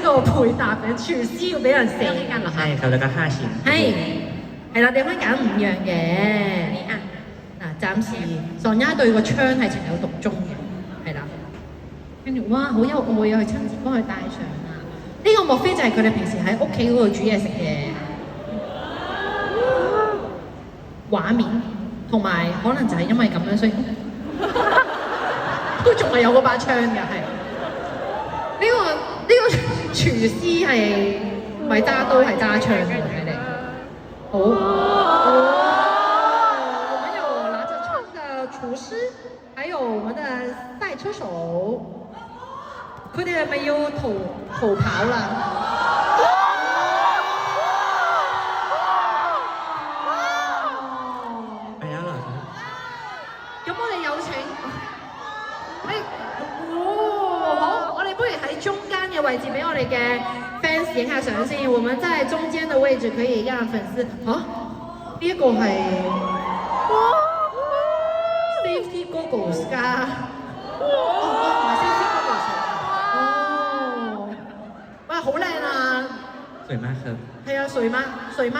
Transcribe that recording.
個配搭嘅廚師要俾人4間啦嚇。係咁，แล้วก็5ชิ้น。係啦，你可以揀5樣嘅。嗱，暫時喪丫對個槍係情有獨鍾嘅，係啦。跟住哇，好有愛啊！佢親自幫佢戴上啊！呢個莫非就係佢哋平時喺屋企嗰度煮嘢食嘅畫面，同埋可能就係因為咁樣，所以都仲係有嗰把槍嘅，係。呢個廚師係唔係揸刀係揸槍嘅睇嚟？好。我們有拿着槍的廚師，還有我們的賽車手，佢哋係咪要逃跑啦？係啊，咁我哋有請，好，我哋不如喺中間嘅位置俾我哋嘅 fans 影下相先。我們在中間的位置可以讓粉絲呢一個係 safety goggles 㗎，唔係 safety goggles 哇，好靚啊！สวยมากครับ。係啊，水嗎？